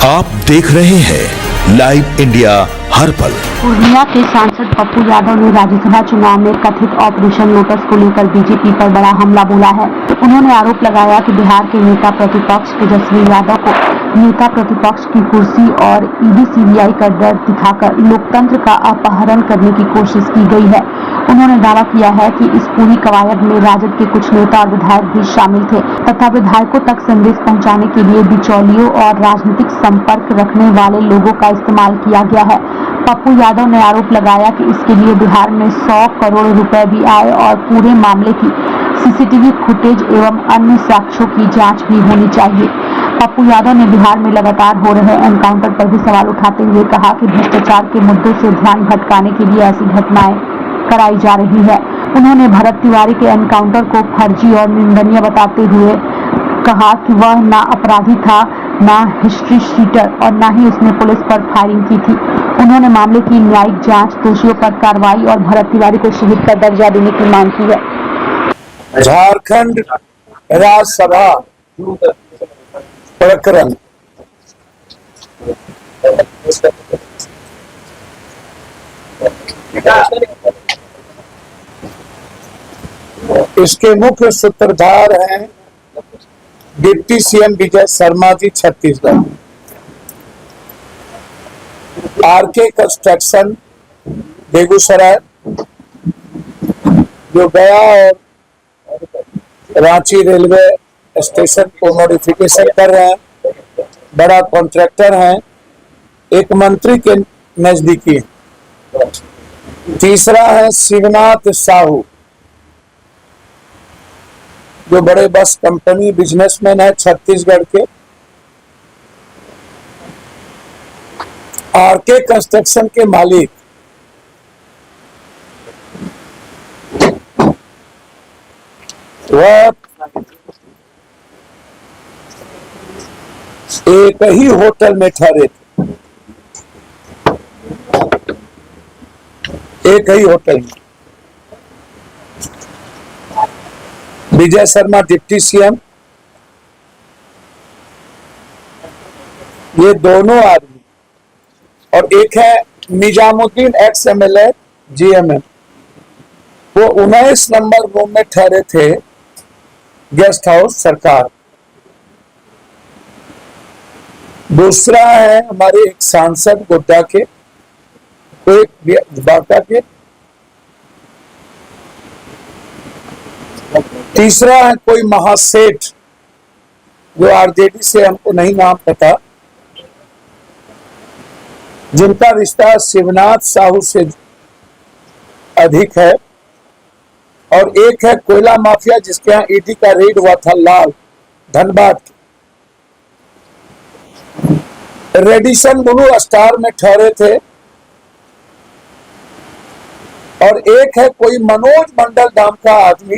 आप देख रहे हैं लाइव इंडिया हर पल। पूर्णिया के सांसद पप्पू यादव ने राज्यसभा चुनाव में कथित ऑपरेशन लोटस को लेकर बीजेपी पर बड़ा हमला बोला है। उन्होंने आरोप लगाया कि बिहार के नेता प्रतिपक्ष तेजस्वी यादव को नेता प्रतिपक्ष की कुर्सी और ईडी सीबीआई का डर दिखाकर लोकतंत्र का अपहरण करने की कोशिश की गई है। उन्होंने दावा किया है कि इस पूरी कवायद में राजद के कुछ नेता और विधायक भी शामिल थे तथा विधायकों तक संदेश पहुंचाने के लिए बिचौलियों और राजनीतिक संपर्क रखने वाले लोगों का इस्तेमाल किया गया है। पप्पू यादव ने आरोप लगाया कि इसके लिए बिहार में 100 करोड़ रुपए भी आए और पूरे मामले की सीसीटीवी फुटेज एवं अन्य साक्ष्यों की जांच भी होनी चाहिए। पप्पू यादव ने बिहार में लगातार हो रहे एनकाउंटर पर भी सवाल उठाते हुए कहा कि भ्रष्टाचार के मुद्दों से ध्यान भटकाने के लिए ऐसी घटनाएं कराई जा रही है। उन्होंने भरत तिवारी के एनकाउंटर को फर्जी और निंदनीय बताते हुए कहा कि वह ना अपराधी था, ना हिस्ट्री शीटर और ना ही उसने पुलिस पर फायरिंग की थी। उन्होंने मामले की न्यायिक जांच, दोषियों पर कार्रवाई और भरत तिवारी को शहीद का दर्जा देने की मांग की है। झारखंड राज्यसभा प्रकरण इसके मुख्य सूत्रधार हैं deputy CM Vijay Sharma ji Chhattisgarh, R K construction Begusarai जो गया और रांची रेलवे स्टेशन को मॉडिफिकेशन कर रहे हैं, बड़ा कॉन्ट्रैक्टर हैं, एक मंत्री के नजदीकी है। तीसरा है शिवनाथ साहू जो बड़े बस कंपनी बिजनेसमैन है छत्तीसगढ़ के। आरके कंस्ट्रक्शन के मालिक वह एक ही होटल में ठहरे थे, एक ही होटल में। विजय शर्मा डिप्टी सीएम, ये दोनों आदमी, और एक है निजामुद्दीन एक्स एमएलए जीएमएम, वो 19 नंबर रूम में ठहरे थे गेस्ट हाउस सरकार। दूसरा है हमारे एक सांसद गोड्डा के, एक बांका के। तीसरा है कोई महासेठ जो आरजेडी से, हमको नहीं नाम पता, जिनका रिश्ता शिवनाथ साहू से अधिक है। और एक है कोयला माफिया जिसके यहाँ ईडी का रेड हुआ था, लाल धनबाद के। रेडिसन ब्लू स्टार में ठहरे थे। और एक है कोई मनोज मंडल नाम का आदमी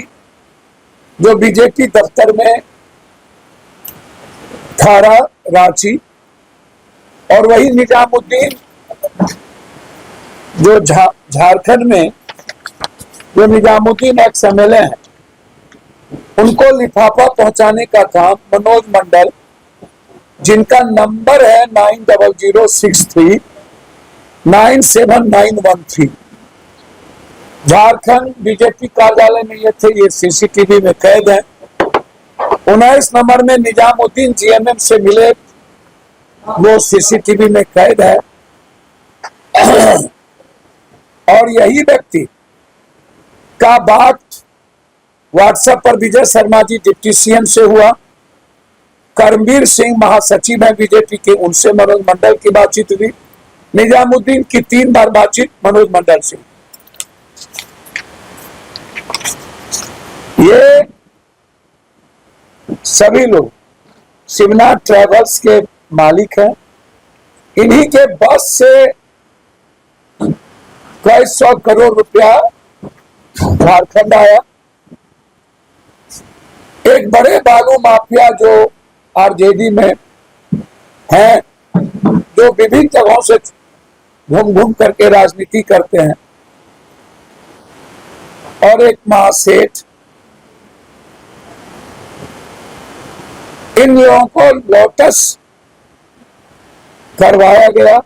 जो बीजेपी दफ्तर में थारा रांची, और वही निजामुद्दीन जो झारखंड में जो निजामुद्दीन एक्स एमएलए हैं, उनको लिफाफा पहुंचाने का काम मनोज मंडल, जिनका नंबर है 9006397913, झारखंड बीजेपी कार्यालय में ये थे। ये सीसीटीवी में कैद है। 19 नंबर में निजामुद्दीन जीएमएम से मिले, वो सीसीटीवी में कैद है। और यही व्यक्ति का बात व्हाट्सएप पर विजय शर्मा जी डिप्टी सीएम से हुआ। करमवीर सिंह महासचिव है बीजेपी के, उनसे मनोज मंडल की बातचीत हुई। निजामुद्दीन की 3 बार बातचीत मनोज मंडल से। ये सभी लोग शिवनाथ ट्रेवल्स के मालिक हैं। इन्हीं के बस से कई 100 करोड़ रुपया झारखंड आया। एक बड़े बालू माफिया जो आरजेडी में हैं, जो विभिन्न जगहों से घूम घूम करके राजनीति करते हैं, और एक महासेठ, इन लोगों को लोटस करवाया गया।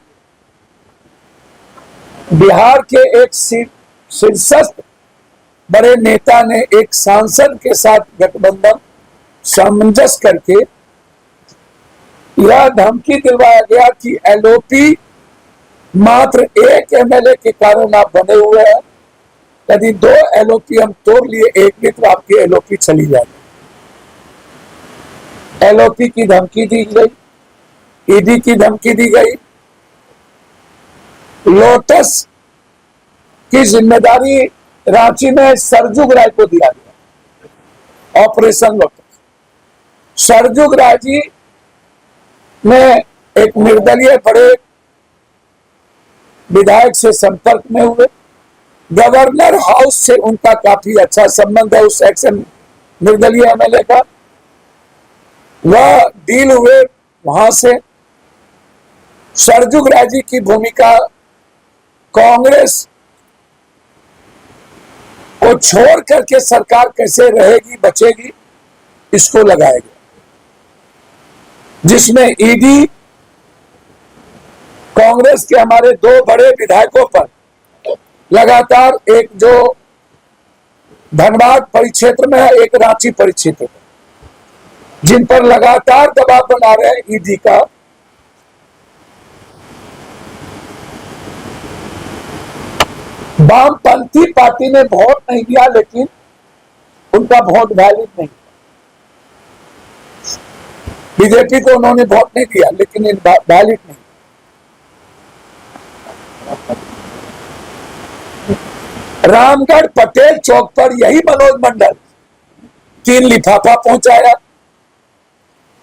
बिहार के एक शीर्षस्थ बड़े नेता ने एक सांसद के साथ गठबंधन सामंजस्य करके यह धमकी दिलवाया गया कि एलओपी मात्र एक एमएलए के कारण आप बने हुए हैं, यदि 2 एलओपी हम तोड़ लिए एक भी तो आपकी एलओपी चली जाएगी। एलओपी की धमकी दी गई, ईडी की धमकी दी गई। लोटस की जिम्मेदारी रांची में सरजुग राय को दिया गया, ऑपरेशन लोटस। सरजुग राय जी ने एक निर्दलीय बड़े विधायक से संपर्क में हुए। गवर्नर हाउस से उनका काफी अच्छा संबंध है, उस एक्शन निर्दलीय एमएलए का। वह डील हुए वहां से। सरजुग राय जी की भूमिका कांग्रेस को छोड़ करके सरकार कैसे रहेगी बचेगी इसको लगाया गया, जिसमें ईडी कांग्रेस के हमारे 2 बड़े विधायकों पर लगातार, एक जो धनबाद परिक्षेत्र में है, एक रांची परिक्षेत्र में, जिन पर लगातार दबाव बना रहे हैं ईडी का। वामपंथी पार्टी ने वोट नहीं दिया, लेकिन उनका वोट वैलिड नहीं। बीजेपी को उन्होंने वोट नहीं दिया, लेकिन वैलिड नहीं। रामगढ़ पटेल चौक पर यही मनोज मंडल 3 लिफाफा पहुंचाया,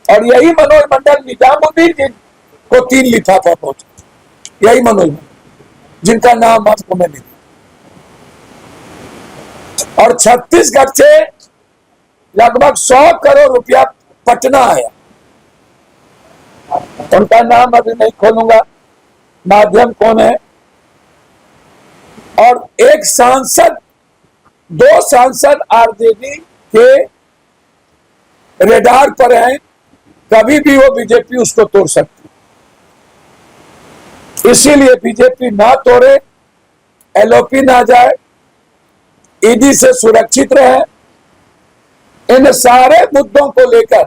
और यही मनोज मंडल निजामुद्दीन जी को 3 लिफाफा पहुंचा। यही मनोज मंडल, जिनका नाम आपको मैंने दिया। और छत्तीसगढ़ से लगभग 100 करोड़ रुपया पटना आया। उनका नाम अभी नहीं खोलूंगा, माध्यम कौन है। और एक सांसद, 2 सांसद आरजेडी के रेडार पर हैं, कभी भी वो बीजेपी उसको तोड़ सकती। इसीलिए बीजेपी ना तोड़े, एलओपी ना जाए, ईडी से सुरक्षित रहे। इन सारे मुद्दों को लेकर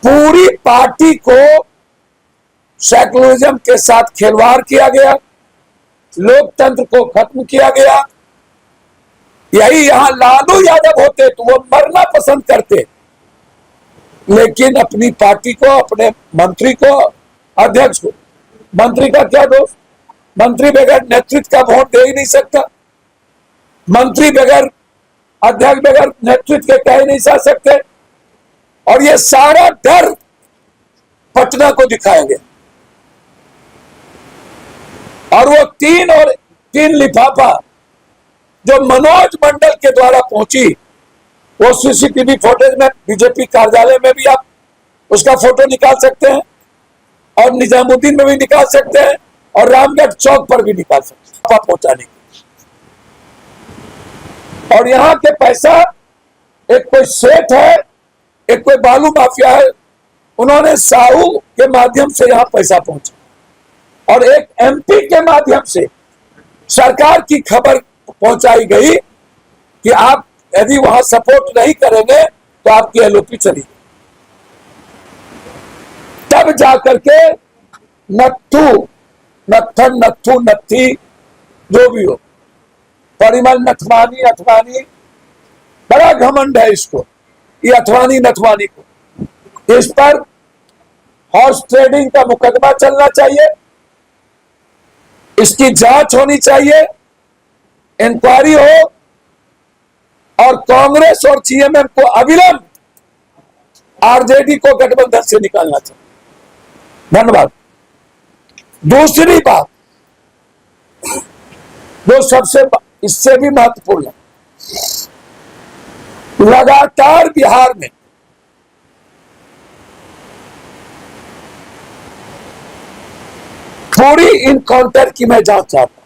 पूरी पार्टी को सेकुलरिज्म के साथ खिलवाड़ किया गया, लोकतंत्र को खत्म किया गया। यही यहां लालू यादव होते तो वो मरना पसंद करते, लेकिन अपनी पार्टी को, अपने मंत्री को, अध्यक्ष को, मंत्री का क्या दोष? मंत्री बगैर नेतृत्व का वोट दे ही नहीं सकता। मंत्री बगैर, अध्यक्ष बगैर नेतृत्व के कह नहीं जा सकते। और ये सारा डर पटना को दिखाया गया। और वो 3 लिफाफा जो मनोज मंडल के द्वारा पहुंची, वो सीसीटीवी फुटेज में बीजेपी कार्यालय में भी आप उसका फोटो निकाल सकते हैं, और निजामुद्दीन में भी निकाल सकते हैं, और रामगढ़ चौक पर भी निकाल सकते हैं पहुंचाने की। और यहाँ के पैसा, एक कोई सेठ है, एक कोई बालू माफिया है, उन्होंने साहू के माध्यम से यहाँ पैसा पहुंचा, और एक एमपी के माध्यम से सरकार की खबर पहुंचाई गई कि आप यदि वहां सपोर्ट नहीं करेंगे तो आपकी एलओपी चली। तब जाकर के नत्थी जो भी हो, परिमल नथवानी बड़ा घमंड है इसको, ये अथवानी नथवानी को। इस पर हॉर्स ट्रेडिंग का मुकदमा चलना चाहिए, इसकी जांच होनी चाहिए, इंक्वायरी हो, और कांग्रेस और सीएमएम को अविलंब आरजेडी को गठबंधन से निकालना चाहिए। धन्यवाद। दूसरी बात जो सबसे इससे भी महत्वपूर्ण है, लगातार बिहार में पूरी इनकाउंटर की मैं जांच चाहता हूं।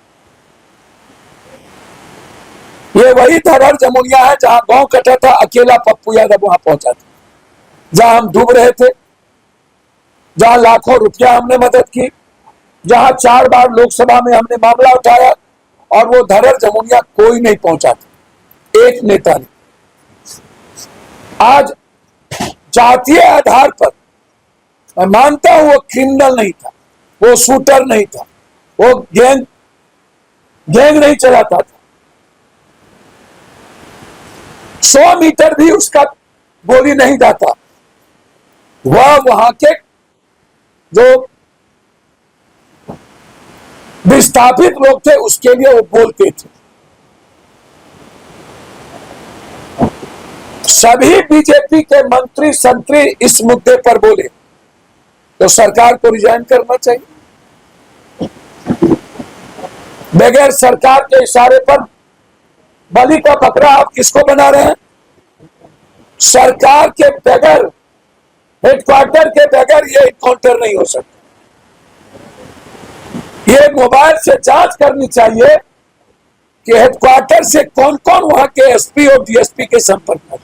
ये वही धरहर जमुनिया है जहां गांव कटा था, अकेला पप्पू यादव वहां पहुंचा था, जहां हम डूब रहे थे। जहां लाखों रुपया हमने मदद की, जहां 4 बार लोकसभा में हमने मामला उठाया और वो धरर जमुनिया कोई नहीं पहुंचा था, एक नेता ने। आज जातीय आधार पर मैं मानता हूं वो क्रिमिनल नहीं था, वो शूटर नहीं था, वो गैंग नहीं चलाता था। 100 मीटर भी उसका गोली नहीं जाता। वह वहां के जो विस्थापित लोग थे उसके लिए वो बोलते थे। सभी बीजेपी के मंत्री संतरी इस मुद्दे पर बोले तो सरकार को रिजाइन करना चाहिए। बगैर सरकार के इशारे पर बलि का बकरा आप किसको बना रहे हैं? सरकार के बगैर, हेडक्वार्टर के बगैर ये एनकाउंटर नहीं हो सकता। ये मोबाइल से जांच करनी चाहिए कि हेडक्वार्टर से कौन कौन वहां के एसपी और डीएसपी के संपर्क में।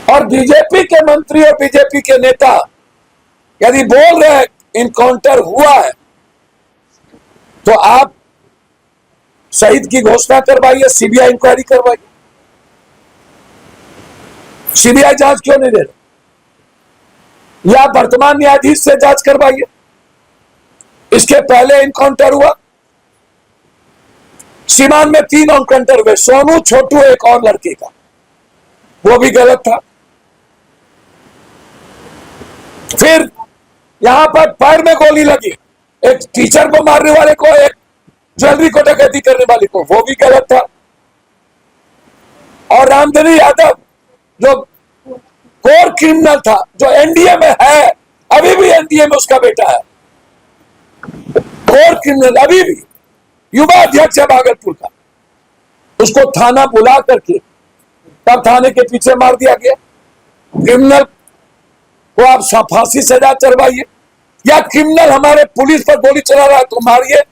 और बीजेपी के मंत्री और बीजेपी के नेता यदि बोल रहे हैं इनकाउंटर हुआ है तो आप शहीद की घोषणा करवाइए, सीबीआई इंक्वायरी करवाइए। सीबीआई जांच क्यों नहीं दे रहे? या वर्तमान न्यायाधीश से जांच करवाइए। इसके पहले इनकाउंटर हुआ, सीमान में 3 एनकाउंटर हुए, सोनू, छोटू, एक और लड़के का, वो भी गलत था। फिर यहां पर पैर में गोली लगी, एक टीचर को मारने वाले को, एक ज्वेलरी को डकैती करने वाले को, वो भी गलत था। और रामधनी यादव जो कोर क्रिमिनल था, जो एनडीए में है, अभी भी एनडीए में उसका बेटा है, कोर क्रिमिनल अभी भी, युवा अध्यक्ष है भागलपुर का, उसको थाना बुला करके तब थाने के पीछे मार दिया गया। क्रिमिनल को आप फांसी सजा चढ़वाइए, या क्रिमिनल हमारे पुलिस पर गोली चला रहा है तो मारिए।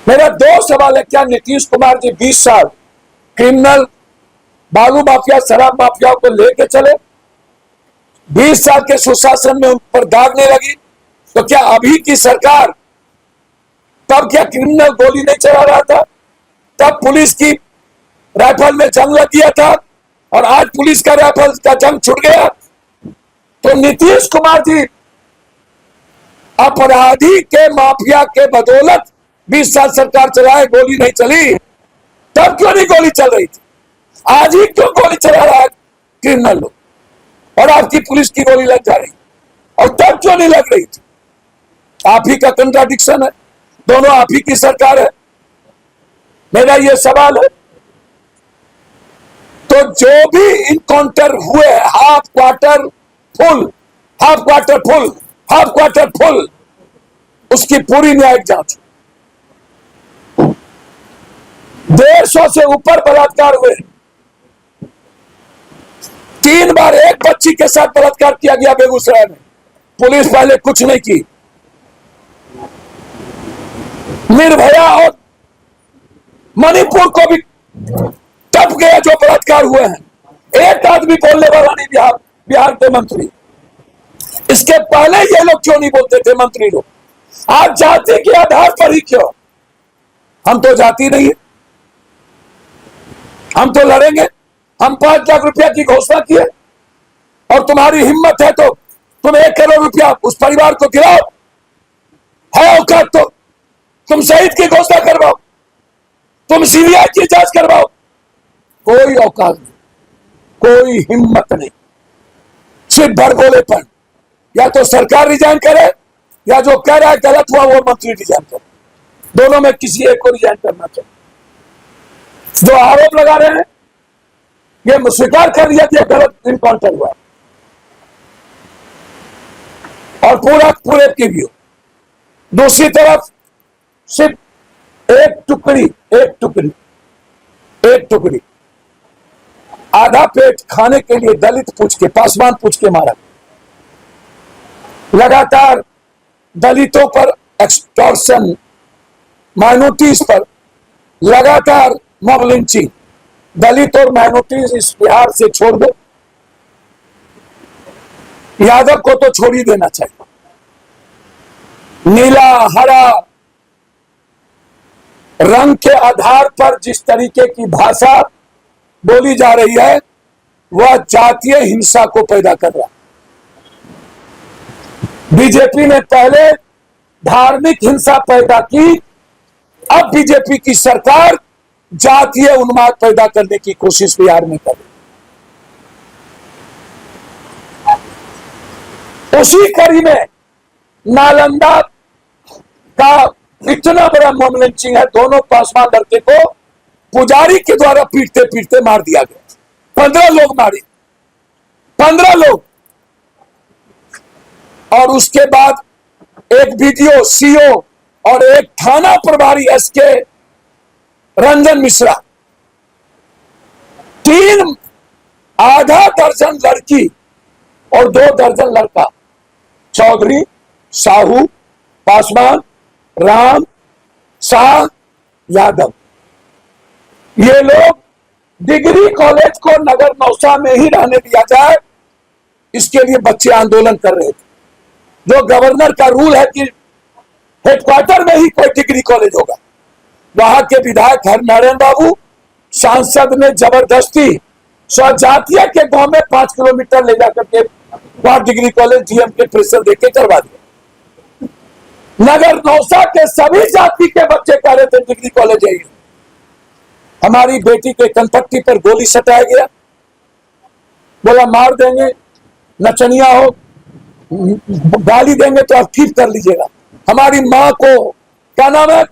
मेरा 2 सवाल है, क्या नीतीश कुमार जी 20 साल क्रिमिनल बालू माफिया, शराब माफिया को लेके चले, 20 साल के सुशासन में उन पर दाग नहीं लगी, तो क्या अभी की सरकार, तब क्या क्रिमिनल गोली नहीं चला रहा था? तब पुलिस की राइफल में जंग लग गया था और आज पुलिस का राइफल का जंग छूट गया। तो नीतीश कुमार जी अपराधी के माफिया के बदौलत 20 साल सरकार चलाए, गोली नहीं चली। तब क्यों नहीं गोली चल रही थी? आज ही क्यों गोली चला रहा है क्रिमिनल लोग, और आपकी पुलिस की गोली लग जा रही, और तब क्यों नहीं लग रही थी? आप ही का कंट्राडिक्शन है, दोनों आप ही की सरकार है। मेरा यह सवाल है, तो जो भी इनकाउंटर हुए, half quarter full, half quarter full, half quarter full, उसकी पूरी न्यायिक जांच। 150 से ऊपर बलात्कार हुए, 3 बार एक बच्ची के साथ बलात्कार किया गया बेगूसराय में, पुलिस पहले कुछ नहीं की। निर्भया और मणिपुर को भी टप गया जो बलात्कार हुए हैं, एक आदमी बोलने वाला नहीं बिहार के मंत्री। इसके पहले ये लोग क्यों नहीं बोलते थे मंत्री लोग? आप जाति के आधार पर ही क्यों? हम तो जाति नहीं है, हम तो लड़ेंगे। हम 5 लाख रुपया की घोषणा किए और तुम्हारी हिम्मत है तो तुम 1 करोड़ रुपया उस परिवार को गिराओ, है औकात तो तुम शहीद की घोषणा करवाओ, तुम सीबीआई की जांच करवाओ। कोई औकात नहीं, कोई हिम्मत नहीं, सिर्फ भड़बोलेपन। या तो सरकार रिजाइन करे, या जो कह रहा है गलत हुआ वो मंत्री रिजाइन करे। दोनों में किसी एक को रिजाइन करना चाहिए। जो आरोप लगा रहे हैं ये स्वीकार कर लिया कि गलत इनकाउंटर हुआ, और पूरे की व्यू। दूसरी तरफ सिर्फ एक टुकड़ी आधा पेट खाने के लिए दलित पूछ के, पासवान पूछ के मारा। लगातार दलितों पर एक्सटॉर्शन, माइनॉरिटीज पर लगातार मॉब लिंचिंग। दलित और माइनॉरिटीज इस बिहार से छोड़ दो, यादव को तो छोड़ ही देना चाहिए। नीला हरा रंग के आधार पर जिस तरीके की भाषा बोली जा रही है वह जातीय हिंसा को पैदा कर रहा है। बीजेपी ने पहले धार्मिक हिंसा पैदा की, अब बीजेपी की सरकार जातीय उन्माद पैदा करने की कोशिश बिहार में कर रही है। उसी कड़ी में नालंदा का इतना बड़ा मॉब लिंचिंग है, दोनों पासवान लड़के को पुजारी के द्वारा पीटते पीटते मार दिया गया। 15 लोग मारे, 15 लोग। और उसके बाद एक वीडियो सीओ और एक थाना प्रभारी एसके रंजन मिश्रा, 3 आधा दर्जन लड़की और 2 दर्जन लड़का, चौधरी, साहू, पासवान, राम, शाह, यादव, ये लोग डिग्री कॉलेज को नगर नौसा में ही रहने दिया जाए, इसके लिए बच्चे आंदोलन कर रहे थे। जो गवर्नर का रूल है कि हेडक्वार्टर में ही कोई डिग्री कॉलेज होगा, वहां के विधायक हरनारायण बाबू सांसद ने जबरदस्ती स्वजातीय के गांव में 5 किलोमीटर ले जाकर के वहां डिग्री कॉलेज डीएम के प्रेशर देके करवा दिया। नगर नौसा के सभी जाति के बच्चे कह रहे थे डिग्री कॉलेज है। हमारी बेटी के कनपट्टी पर गोली सटाया गया, बोला मार देंगे, नचनिया हो, गाली देंगे तो आप ठीक कर लीजिएगा। हमारी मां को, क्या नाम है,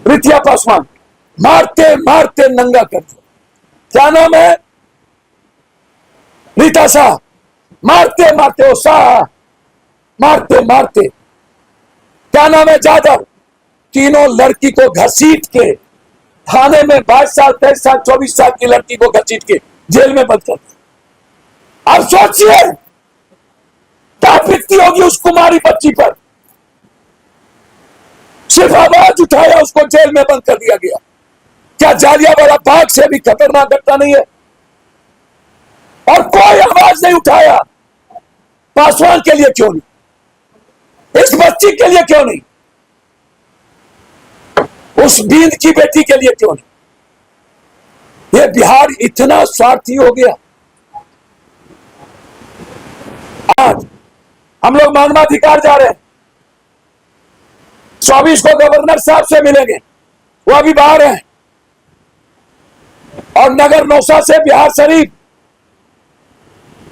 रितिया पासवान, मारते मारते नंगा कर दिया। क्या नाम है, रीता शाह, मारते मारते, वो शाह, मारते मारते। क्या नाम है, जाधव, तीनों लड़की को घसीट के थाने में 22 साल, 23 साल, 24 साल की लड़की को घसीट के जेल में बंद कर दिया। अब सोचिए क्या बीतती होगी उस कुमारी बच्ची पर। सिर्फ आवाज उठाया, उसको जेल में बंद कर दिया गया। क्या जालियांवाला बाग से भी खतरनाक घटना नहीं है? और कोई आवाज नहीं उठाया। पासवान के लिए क्यों नहीं, इस बच्ची के लिए क्यों नहीं, उस बींद की बेटी के लिए क्यों नहीं? ये बिहार इतना स्वार्थी हो गया। आज हम लोग मानवाधिकार जा रहे हैं, 24 को गवर्नर साहब से मिलेंगे, वो अभी बाहर हैं। और नगर नौसा से बिहार शरीफ,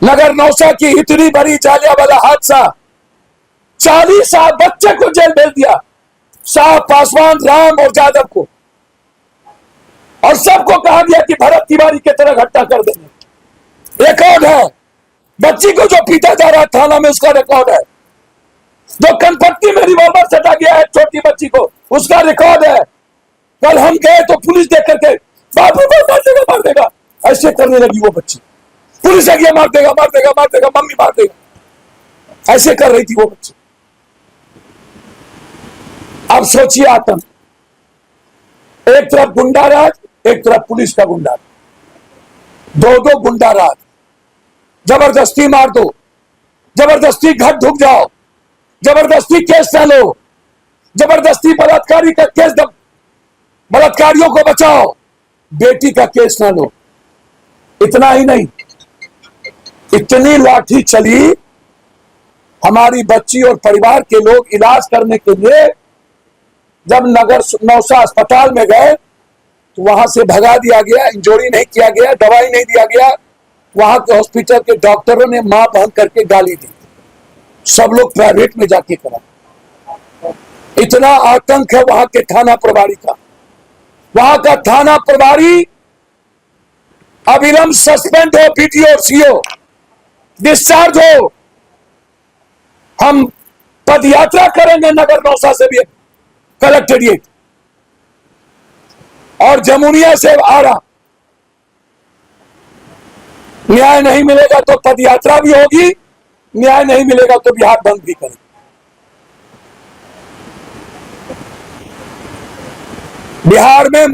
नगर नौसा की इतनी बड़ी जालियांवाला हादसा, 40 बच्चे को जेल भेज दिया, शाह, पासवान, राम और यादव को, और सबको कहा गया कि भरत तिवारी की तरह घटना कर देंगे। रिकॉर्ड है, बच्ची को जो पीटा जा रहा है थाना में, उसका रिकॉर्ड है। जो कनपट्टी में रिवॉल्वर सटा गया है छोटी बच्ची को, उसका रिकॉर्ड है। कल हम गए तो पुलिस देख करके बाबू को मार देगा, मार देगा, ऐसे करने लगी वो बच्ची। पुलिस आ गया, मार देगा, मार देगा, मार देगा, मम्मी मार देगा, ऐसे कर रही थी वो बच्ची। अब सोचिए आतंक, एक तरफ गुंडा राज, एक तरफ पुलिस का गुंडा, दो गुंडा राज। जबरदस्ती मार दो, जबरदस्ती घर ढुक जाओ, जबरदस्ती केस न लो, जबरदस्ती बलात्कारी का केस दो, बलात्कारियों को बचाओ, बेटी का केस न लो। इतना ही नहीं, इतनी लाठी चली, हमारी बच्ची और परिवार के लोग इलाज करने के लिए जब नगर नौसा अस्पताल में गए तो वहां से भगा दिया गया, इंजोरी नहीं किया गया, दवाई नहीं दिया गया। वहां के हॉस्पिटल के डॉक्टरों ने मां बहन करके गाली दी, सब लोग प्राइवेट में जाके करा। इतना आतंक है वहां के थाना प्रभारी का। वहां का थाना प्रभारी अविलंब सस्पेंड हो, पीटीओ और सीओ डिस्चार्ज हो। हम पदयात्रा करेंगे नगर नौसा से भी कलेक्टेरिएट और जमुनिया से आरा। न्याय नहीं मिलेगा तो पदयात्रा भी होगी, न्याय नहीं मिलेगा तो बिहार बंद भी करेंगे। बिहार में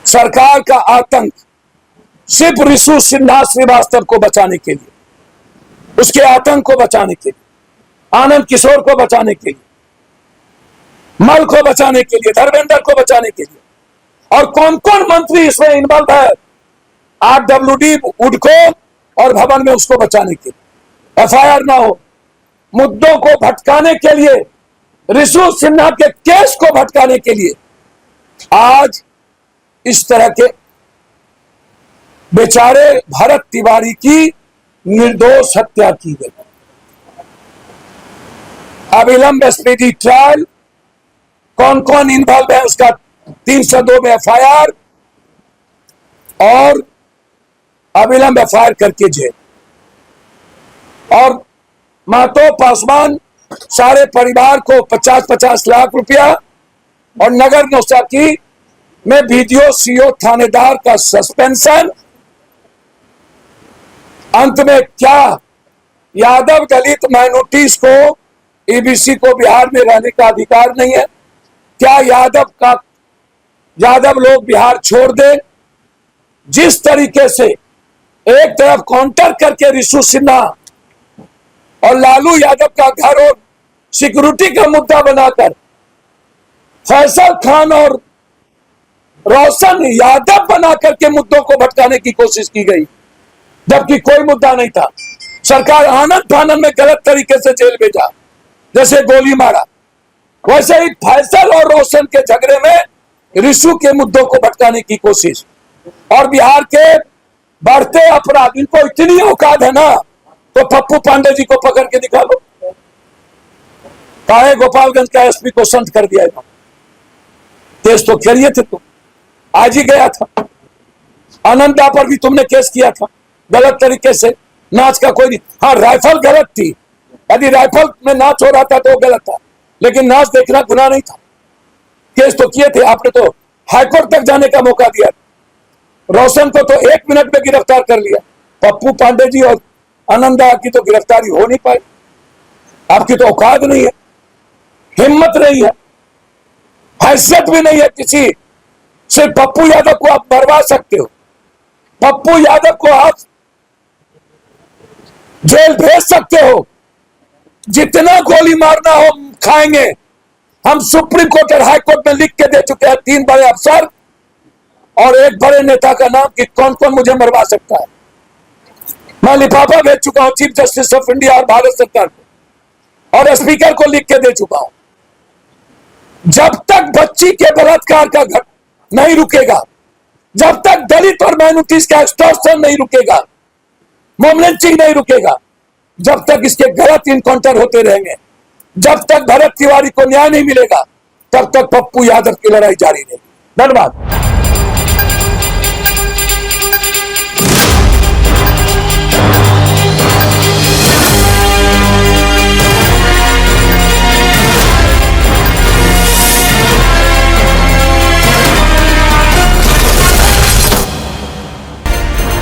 सरकार का आतंक सिर्फ रिशु सिन्हा श्रीवास्तव को बचाने के लिए, उसके आतंक को बचाने के लिए, आनंद किशोर को बचाने के लिए, मल को बचाने के लिए, धर्मेंद्र को बचाने के लिए। और कौन कौन मंत्री इसमें इन्वॉल्व है? RWD उडको और भवन में उसको बचाने के लिए, FIR ना हो, मुद्दों को भटकाने के लिए, रिशु सिन्हा के केस को भटकाने के लिए आज इस तरह के बेचारे भरत तिवारी की निर्दोष हत्या की गई। अविलंब स्पीडी ट्रायल, कौन कौन इन्वॉल्व है उसका 302 में FIR और अविलंब FIR करके जेल। और महतो पासवान सारे परिवार को 50-50 लाख रुपया और नगर नौसाकी में वीडियो CO थानेदार का सस्पेंशन। अंत में क्या यादव दलित माइनॉरिटीज को, EBC को बिहार में रहने का अधिकार नहीं है? क्या यादव लोग बिहार छोड़ दें? जिस तरीके से एक तरफ काउंटर करके रिशु सिन्हा और लालू यादव का घर और सिक्योरिटी का मुद्दा बनाकर फैसल खान और रोशन यादव बनाकर के मुद्दों को भटकाने की कोशिश की गई, जबकि कोई मुद्दा नहीं था। सरकार आनंद फानंद में गलत तरीके से जेल भेजा, जैसे गोली मारा, वैसे ही फैसल और रोशन के झगड़े में रिशु के मुद्दों को भटकाने की कोशिश। और बिहार के बढ़ते अपराध, इनको इतनी औकात है ना, तो पप्पू पांडे जी को पकड़ के दिखा लो। काहे गोपालगंज का SP को संत कर दिया है? केस तो करिए थे तुम, आज ही गया था। आनंदा पर भी तुमने केस किया था गलत तरीके से, नाच का कोई नहीं। हाँ, राइफल गलत थी, यदि राइफल में नाच हो रहा था तो गलत था, लेकिन नाच देखना गुनाह नहीं था। केस तो किए थे आपने, तो हाईकोर्ट तक जाने का मौका दिया। रोशन को तो 1 मिनट में गिरफ्तार कर लिया। पप्पू पांडे जी और आनंदा की तो गिरफ्तारी हो नहीं पाई। आपकी तो औकात नहीं है, हिम्मत नहीं है, हैसियत भी नहीं है किसी। सिर्फ पप्पू यादव को आप मरवा सकते हो, पप्पू यादव को आप जेल भेज सकते हो, जितना गोली मारना हो खाएंगे। हम सुप्रीम कोर्ट और हाई कोर्ट में लिख के दे चुके हैं 3 बड़े अफसर और एक बड़े नेता का नाम कि कौन कौन मुझे मरवा सकता है। मैं लिफाफा भेज चुका हूं चीफ जस्टिस ऑफ इंडिया और भारत सरकार को, और स्पीकर को लिख के दे चुका हूं। जब तक बच्ची के बलात्कार का घट नहीं रुकेगा, जब तक दलित और माइनॉरिटीज का एक्सटॉर्शन नहीं रुकेगा, मॉब लिंचिंग नहीं रुकेगा, जब तक इसके गलत इनकाउंटर होते रहेंगे, जब तक भरत तिवारी को न्याय नहीं मिलेगा, तब तक पप्पू यादव की लड़ाई जारी रहेगी। धन्यवाद।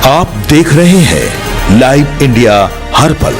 आप देख रहे हैं लाइव इंडिया हर पल।